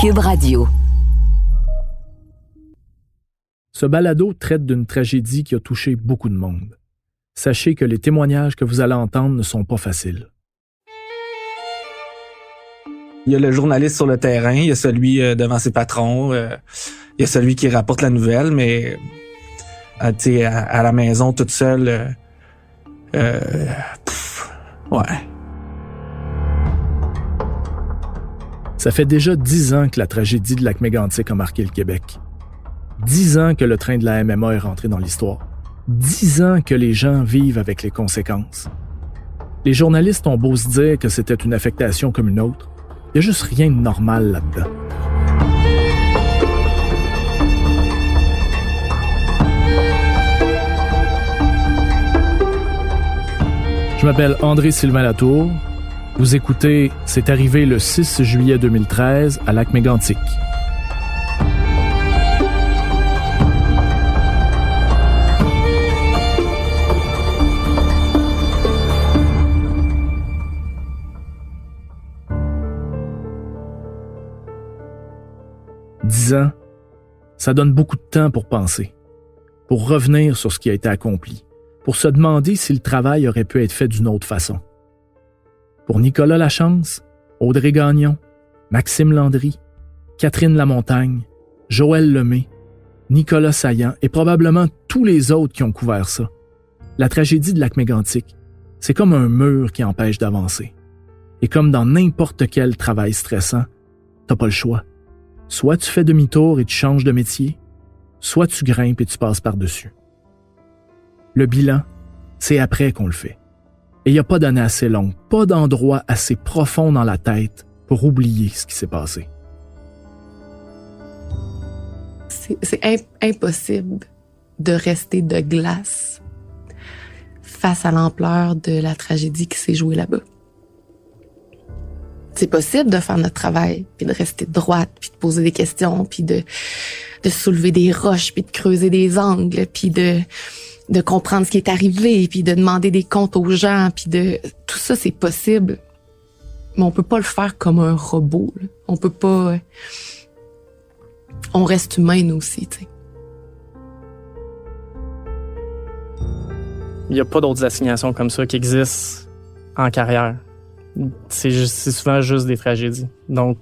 Cube Radio. Ce balado traite d'une tragédie qui a touché beaucoup de monde. Sachez que les témoignages que vous allez entendre ne sont pas faciles. Il y a le journaliste sur le terrain, il y a celui devant ses patrons, il y a celui qui rapporte la nouvelle, mais à la maison toute seule, ouais. Ça fait déjà 10 ans que la tragédie de Lac-Mégantic a marqué le Québec. 10 ans que le train de la MMA est rentré dans l'histoire. 10 ans que les gens vivent avec les conséquences. Les journalistes ont beau se dire que c'était une affectation comme une autre, il n'y a juste rien de normal là-dedans. Je m'appelle André-Sylvain Latour. Vous écoutez « C'est arrivé le 6 juillet 2013 à Lac-Mégantic ». Ans, ça donne beaucoup de temps pour penser, pour revenir sur ce qui a été accompli, pour se demander si le travail aurait pu être fait d'une autre façon. Pour Nicolas Lachance, Audrey Gagnon, Maxime Landry, Catherine Lamontagne, Joël Lemay, Nicolas Saillant et probablement tous les autres qui ont couvert ça. La tragédie de Lac-Mégantic, c'est comme un mur qui empêche d'avancer. Et comme dans n'importe quel travail stressant, t'as pas le choix. Soit tu fais demi-tour et tu changes de métier, soit tu grimpes et tu passes par-dessus. Le bilan, c'est après qu'on le fait. Et il n'y a pas d'année assez longue, pas d'endroit assez profond dans la tête pour oublier ce qui s'est passé. C'est impossible de rester de glace face à l'ampleur de la tragédie qui s'est jouée là-bas. C'est possible de faire notre travail, puis de rester droite, puis de poser des questions, puis de soulever des roches, puis de creuser des angles, puis de comprendre ce qui est arrivé, puis de demander des comptes aux gens, puis tout ça, c'est possible. Mais on peut pas le faire comme un robot, là. On peut pas... On reste humain, nous aussi, tu sais. Il n'y a pas d'autres assignations comme ça qui existent en carrière. C'est souvent juste des tragédies. Donc,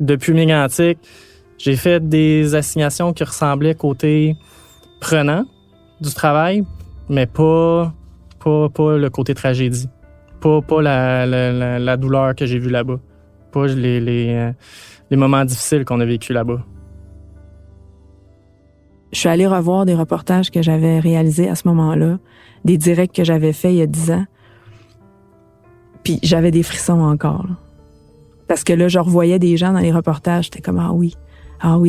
depuis Mégantic, j'ai fait des assignations qui ressemblaient côté prenant du travail, mais pas le côté tragédie. Pas la douleur que j'ai vue là-bas. Pas les moments difficiles qu'on a vécus là-bas. Je suis allée revoir des reportages que j'avais réalisés à ce moment-là, des directs que j'avais faits il y a 10 ans. Puis j'avais des frissons encore. Là. Parce que là, je revoyais des gens dans les reportages. J'étais comme, ah oui,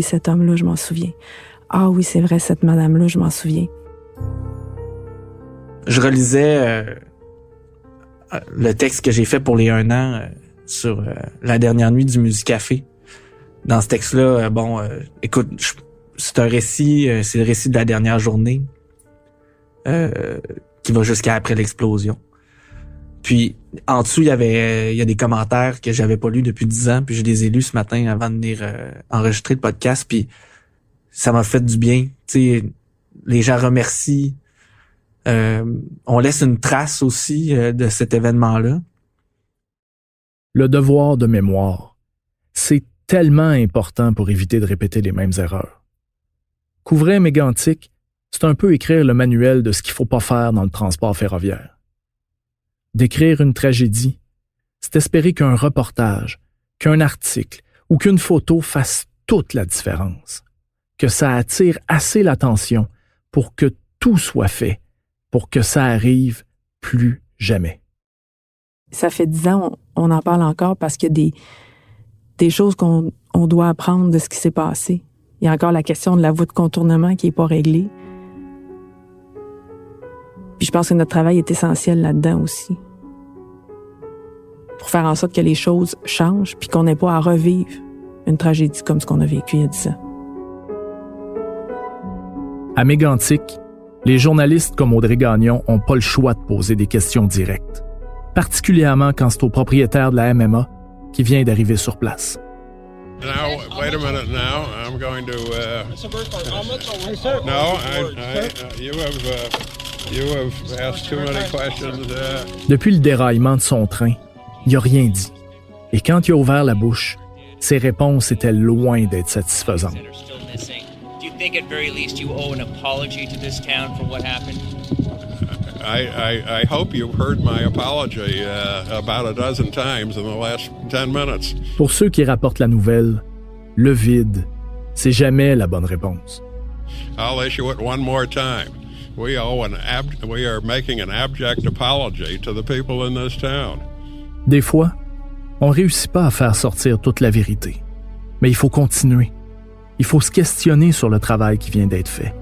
cet homme-là, je m'en souviens. Ah oui, c'est vrai, cette madame-là, je m'en souviens. Je relisais le texte que j'ai fait pour les 1 an sur la dernière nuit du Musicafé. Dans ce texte-là, écoute, c'est un récit, c'est le récit de la dernière journée qui va jusqu'à après l'explosion. Puis, en dessous, il y a des commentaires que j'avais pas lus depuis 10 ans, puis je les ai lus ce matin avant de venir enregistrer le podcast, puis ça m'a fait du bien. Tu sais, les gens remercient. On laisse une trace aussi de cet événement-là. Le devoir de mémoire, c'est tellement important pour éviter de répéter les mêmes erreurs. Couvrir Mégantic, c'est un peu écrire le manuel de ce qu'il faut pas faire dans le transport ferroviaire. D'écrire une tragédie, c'est espérer qu'un reportage, qu'un article ou qu'une photo fasse toute la différence, que ça attire assez l'attention pour que tout soit fait, pour que ça arrive plus jamais. Ça fait 10 ans, on en parle encore parce qu'il y a des choses qu'on doit apprendre de ce qui s'est passé. Il y a encore la question de la voie de contournement qui n'est pas réglée. Puis je pense que notre travail est essentiel là-dedans aussi. Pour faire en sorte que les choses changent puis qu'on n'ait pas à revivre une tragédie comme ce qu'on a vécu il y a 10 ans. À Mégantic, les journalistes comme Audrey Gagnon n'ont pas le choix de poser des questions directes, particulièrement quand c'est au propriétaire de la MMA qui vient d'arriver sur place. Now, wait a minute now. I'm going to... No, you have asked too many questions. Depuis le déraillement de son train, il n'a rien dit. Et quand il a ouvert la bouche, ses réponses étaient loin d'être satisfaisantes. Do you think at very least you owe an apology to this town for what happened? I hope you've heard my apology about a dozen times in the last 10 minutes. Pour ceux qui rapportent la nouvelle, le vide, c'est jamais la bonne réponse. I'll issue it one more time. We are making an abject apology to the people in this town. Des fois, on réussit pas à faire sortir toute la vérité. Mais il faut continuer. Il faut se questionner sur le travail qui vient d'être fait.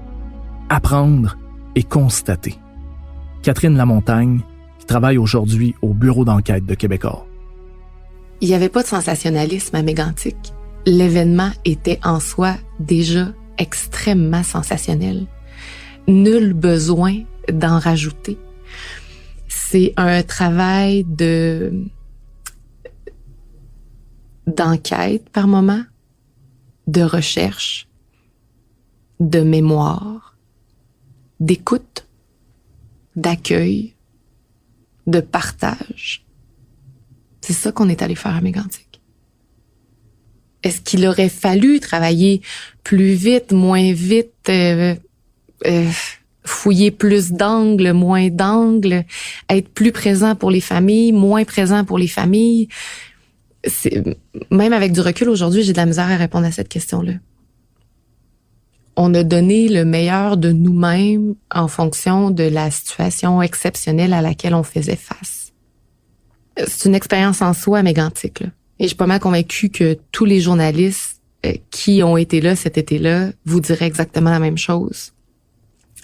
Apprendre et constater. Catherine Lamontagne, qui travaille aujourd'hui au bureau d'enquête de Québecor. Il n'y avait pas de sensationnalisme à Mégantic. L'événement était en soi déjà extrêmement sensationnel. Nul besoin d'en rajouter. C'est un travail d'enquête par moment, de recherche, de mémoire, d'écoute, d'accueil, de partage. C'est ça qu'on est allé faire à Mégantic. Est-ce qu'il aurait fallu travailler plus vite, moins vite, fouiller plus d'angles, moins d'angles, être plus présent pour les familles, moins présent pour les familles? Même avec du recul aujourd'hui, j'ai de la misère à répondre à cette question-là. On a donné le meilleur de nous-mêmes en fonction de la situation exceptionnelle à laquelle on faisait face. C'est une expérience en soi, Mégantic, là. Et je suis pas mal convaincue que tous les journalistes qui ont été là cet été-là vous diraient exactement la même chose.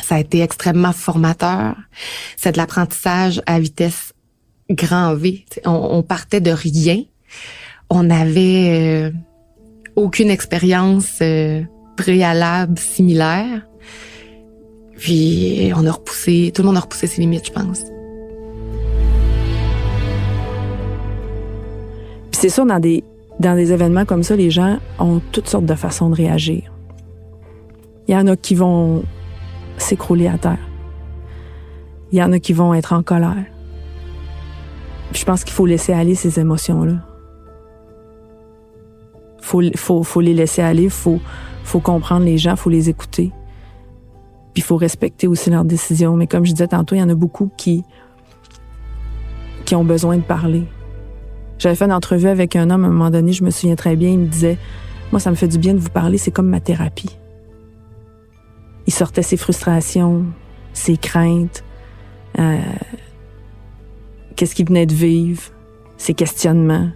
Ça a été extrêmement formateur. C'est de l'apprentissage à vitesse grand V. On partait de rien. On n'avait aucune expérience préalable similaire. Puis tout le monde a repoussé ses limites, je pense. Puis c'est sûr, dans des événements comme ça, les gens ont toutes sortes de façons de réagir. Il y en a qui vont s'écrouler à terre. Il y en a qui vont être en colère. Puis je pense qu'il faut laisser aller ces émotions-là. Faut les laisser aller, faut comprendre les gens, faut les écouter. Puis il faut respecter aussi leurs décisions. Mais comme je disais tantôt, il y en a beaucoup qui ont besoin de parler. J'avais fait une entrevue avec un homme à un moment donné, je me souviens très bien, il me disait « Moi, ça me fait du bien de vous parler, c'est comme ma thérapie. » Il sortait ses frustrations, ses craintes, qu'est-ce qu'il venait de vivre, ses questionnements.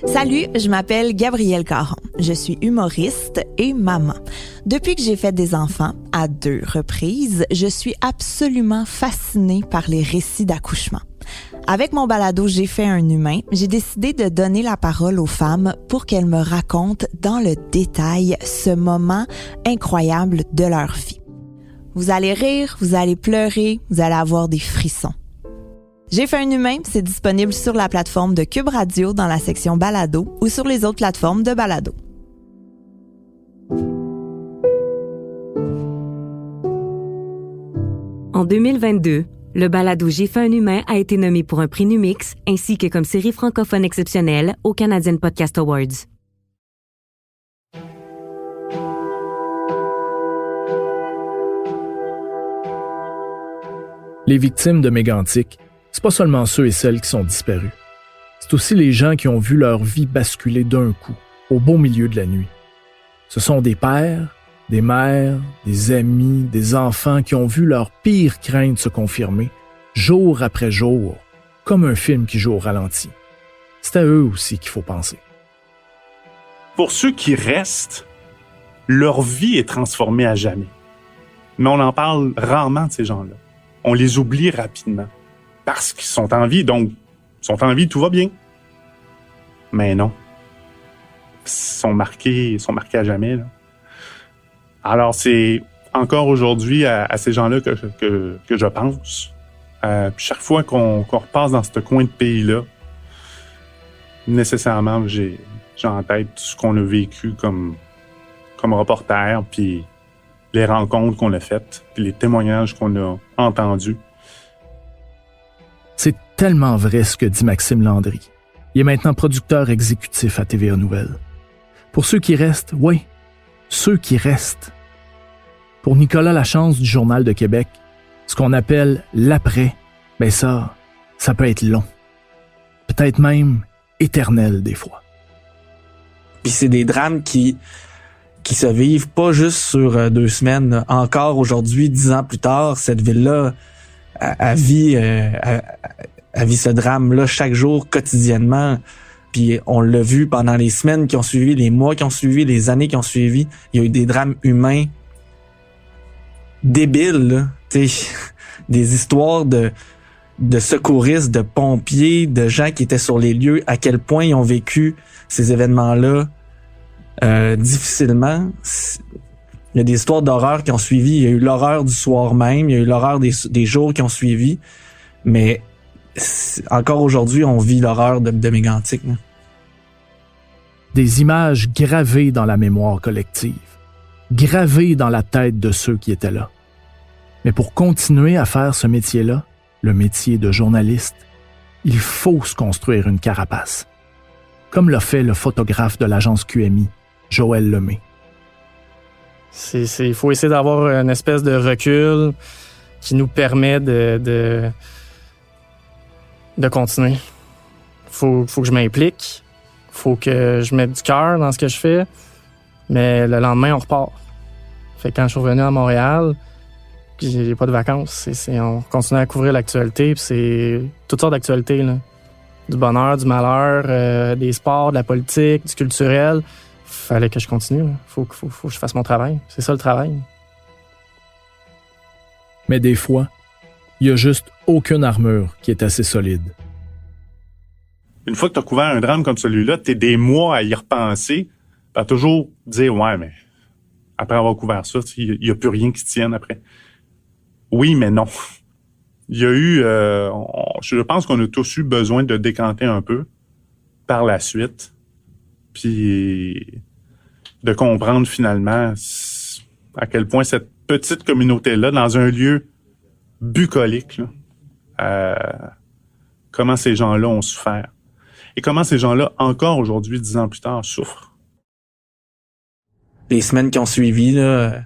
Salut, je m'appelle Gabrielle Caron. Je suis humoriste et maman. Depuis que j'ai fait des enfants, à 2 reprises, je suis absolument fascinée par les récits d'accouchement. Avec mon balado J'ai fait un humain, j'ai décidé de donner la parole aux femmes pour qu'elles me racontent dans le détail ce moment incroyable de leur vie. Vous allez rire, vous allez pleurer, vous allez avoir des frissons. J'ai fait un humain, c'est disponible sur la plateforme de Cube Radio dans la section balado ou sur les autres plateformes de balado. En 2022, le balado J'ai fait un humain a été nommé pour un prix Numix ainsi que comme série francophone exceptionnelle aux Canadian Podcast Awards. Les victimes de Mégantic, c'est pas seulement ceux et celles qui sont disparus. C'est aussi les gens qui ont vu leur vie basculer d'un coup, au beau milieu de la nuit. Ce sont des pères, des mères, des amis, des enfants qui ont vu leurs pires craintes se confirmer, jour après jour, comme un film qui joue au ralenti. C'est à eux aussi qu'il faut penser. Pour ceux qui restent, leur vie est transformée à jamais. Mais on en parle rarement de ces gens-là. on les oublie rapidement. Parce qu'ils sont en vie, donc, ils sont en vie, tout va bien. Mais non. Ils sont marqués à jamais, là. Alors, c'est encore aujourd'hui à ces gens-là que je pense. Chaque fois qu'on repasse dans ce coin de pays-là, nécessairement, j'ai en tête ce qu'on a vécu comme reporter, puis les rencontres qu'on a faites, puis les témoignages qu'on a entendus. C'est tellement vrai ce que dit Maxime Landry. Il est maintenant producteur exécutif à TVA Nouvelles. Pour ceux qui restent, oui, ceux qui restent. Pour Nicolas Lachance du Journal de Québec, ce qu'on appelle l'après, ben ça peut être long. Peut-être même éternel des fois. Puis c'est des drames qui se vivent pas juste sur 2 semaines. Encore aujourd'hui, 10 ans plus tard, cette ville-là a vit ce drame-là chaque jour, quotidiennement. Puis on l'a vu pendant les semaines qui ont suivi, les mois qui ont suivi, les années qui ont suivi. Il y a eu des drames humains débiles, là. Des histoires de secouristes, de pompiers, de gens qui étaient sur les lieux, à quel point ils ont vécu ces événements-là difficilement. Il y a des histoires d'horreur qui ont suivi. Il y a eu l'horreur du soir même, il y a eu l'horreur des jours qui ont suivi. Mais encore aujourd'hui, on vit l'horreur de Mégantic. Là. Des images gravées dans la mémoire collective, gravées dans la tête de ceux qui étaient là. Mais pour continuer à faire ce métier-là, le métier de journaliste, il faut se construire une carapace. Comme l'a fait le photographe de l'agence QMI, Joël Lemay. Il faut essayer d'avoir une espèce de recul qui nous permet de continuer. Faut que je m'implique. Faut que je mette du cœur dans ce que je fais. Mais le lendemain, on repart. Fait que quand je suis revenu à Montréal, puis j'ai pas de vacances, on continue à couvrir l'actualité, puis c'est toutes sortes d'actualités, là. Du bonheur, du malheur, des sports, de la politique, du culturel. Fallait que je continue. Faut que je fasse mon travail. C'est ça le travail. Mais des fois, il y a juste aucune armure qui est assez solide. Une fois que tu as couvert un drame comme celui-là, tu es des mois à y repenser, à toujours dire « Ouais, mais après avoir couvert ça, il n'y a plus rien qui tienne après. » Oui, mais non. Il y a eu... je pense qu'on a tous eu besoin de décanter un peu par la suite, puis de comprendre finalement à quel point cette petite communauté-là, dans un lieu bucolique, là, comment ces gens-là ont souffert. Et comment ces gens-là, encore aujourd'hui, 10 ans plus tard, souffrent. Les semaines qui ont suivi, là,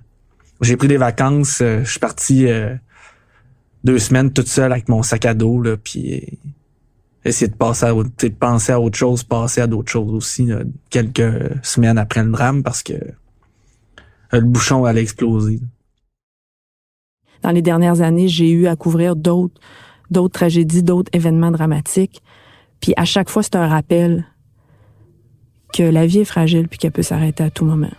j'ai pris des vacances. Je suis parti 2 semaines toute seule avec mon sac à dos, là, puis essayer de penser à autre chose, passer à d'autres choses aussi, là, quelques semaines après le drame, parce que le bouchon allait exploser. Dans les dernières années, j'ai eu à couvrir d'autres tragédies, d'autres événements dramatiques. Puis à chaque fois, c'est un rappel que la vie est fragile puis qu'elle peut s'arrêter à tout moment.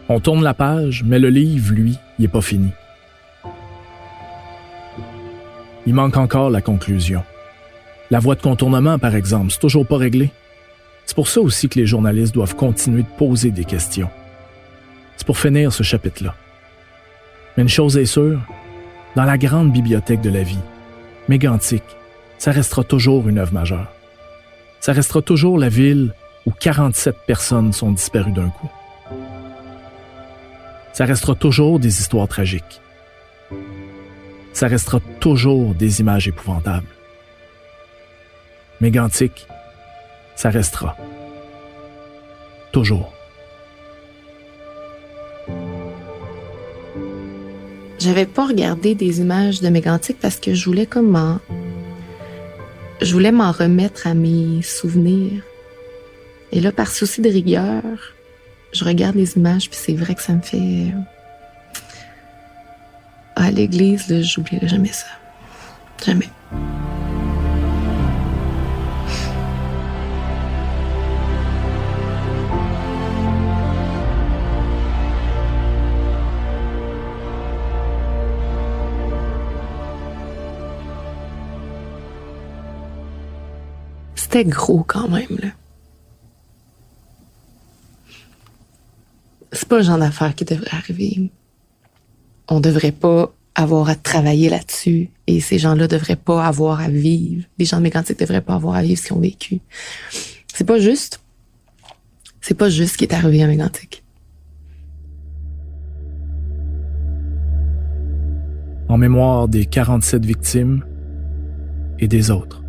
On tourne la page, mais le livre, lui, il n'est pas fini. Il manque encore la conclusion. La voie de contournement, par exemple, c'est toujours pas réglé. C'est pour ça aussi que les journalistes doivent continuer de poser des questions. C'est pour finir ce chapitre-là. Mais une chose est sûre, dans la grande bibliothèque de la vie, Mégantic, ça restera toujours une œuvre majeure. Ça restera toujours la ville où 47 personnes sont disparues d'un coup. Ça restera toujours des histoires tragiques. Ça restera toujours des images épouvantables. Mégantic, ça restera. Toujours. J'avais pas regardé des images de Mégantic parce que je voulais m'en remettre à mes souvenirs. Et là, par souci de rigueur, je regarde les images puis c'est vrai que ça me fait... À l'église, là, j'oublierai jamais ça. Jamais. C'était gros quand même, là. C'est pas le genre d'affaire qui devrait arriver. On devrait pas avoir à travailler là-dessus et ces gens-là devraient pas avoir à vivre. Les gens de Mégantic devraient pas avoir à vivre ce qu'ils ont vécu. C'est pas juste. C'est pas juste ce qui est arrivé à Mégantic. En mémoire des 47 victimes et des autres.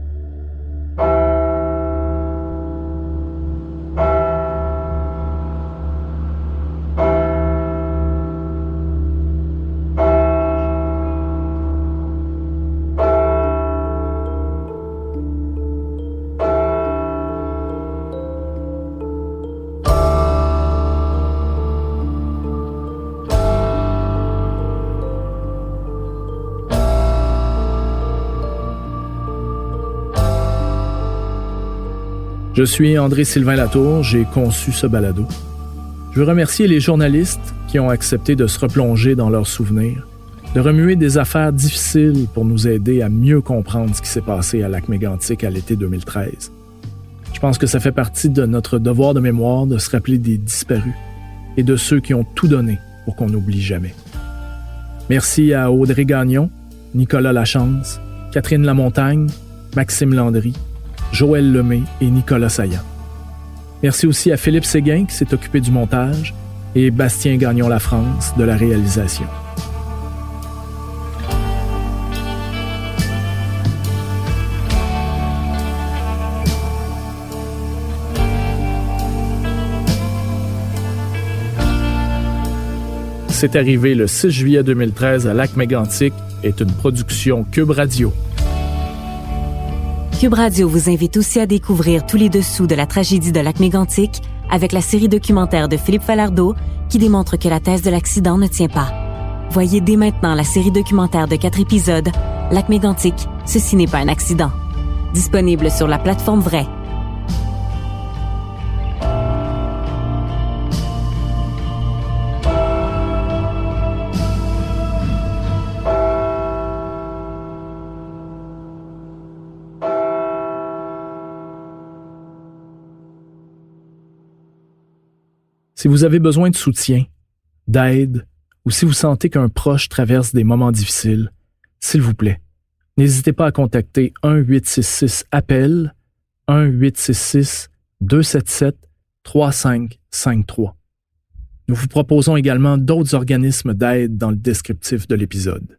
Je suis André-Sylvain Latour, j'ai conçu ce balado. Je veux remercier les journalistes qui ont accepté de se replonger dans leurs souvenirs, de remuer des affaires difficiles pour nous aider à mieux comprendre ce qui s'est passé à Lac-Mégantic à l'été 2013. Je pense que ça fait partie de notre devoir de mémoire de se rappeler des disparus et de ceux qui ont tout donné pour qu'on n'oublie jamais. Merci à Audrey Gagnon, Nicolas Lachance, Catherine Lamontagne, Maxime Landry, Joël Lemay et Nicolas Saillant. Merci aussi à Philippe Séguin qui s'est occupé du montage et Bastien Gagnon-Lafrance de la réalisation. C'est arrivé le 6 juillet 2013 à Lac-Mégantic est une production Cube Radio. Cube Radio vous invite aussi à découvrir tous les dessous de la tragédie de Lac-Mégantic avec la série documentaire de Philippe Falardeau qui démontre que la thèse de l'accident ne tient pas. Voyez dès maintenant la série documentaire de 4 épisodes, Lac-Mégantic, ceci n'est pas un accident. Disponible sur la plateforme Vrai. Si vous avez besoin de soutien, d'aide, ou si vous sentez qu'un proche traverse des moments difficiles, s'il vous plaît, n'hésitez pas à contacter 1-866-APPEL, 1-866-277-3553. Nous vous proposons également d'autres organismes d'aide dans le descriptif de l'épisode.